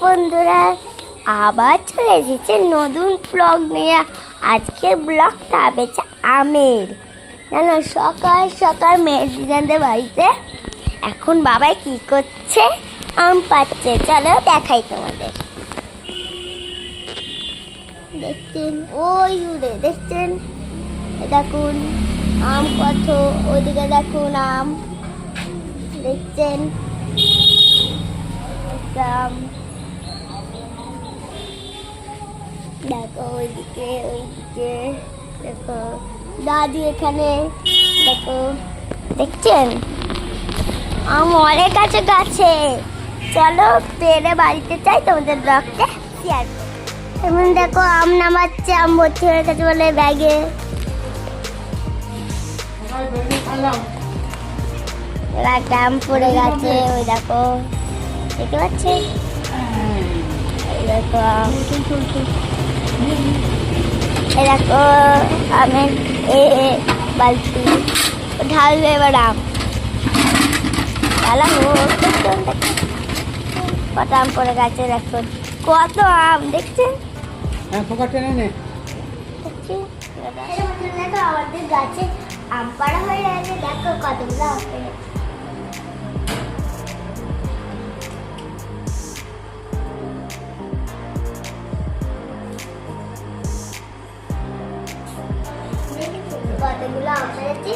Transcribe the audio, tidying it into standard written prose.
বন্ধুরা, আবার চলে এসেছে নতুন ব্লগ নিয়ে। আজকের ব্লগটা বেছে আমের, জানো সকাল সকাল মেহেদিজানদের বাড়িতে এখন বাবাই কি করছে, আম পাচ্ছে। চলো দেখাই তোমাদের। দেখছেন ওই উড়ে, দেখছেন দেখুন আম কত, ওইদিকে দেখুন আম দেখছেন আম। দেখো ওইদিকে ওইদিকে দেখো দাদি এখানে দেখো, দেখছেন আম অনেক কাছে গাছে। চলো পেরে বাড়িতে চাই তোমাদের ব্লগটা শেয়ার করো। এমন দেখো আম নামাচ্ছে, আম ভর্তি হয়ে গেছে বলে ব্যাগে। একটা আম পড়ে গেছে, ওই দেখো দেখতে পাচ্ছি। দেখো এই দেখো আমের বালতি ঢালবে এবার আম ঢালানো। কত আম পড়ে গেছে দেখো, কত আম দেখছেন। আমাদের গাছে আম পাড়া হয়ে গেছে, দেখো কতগুলো আম পেয়ে গেছে। কতগুলো আম পেয়েছি।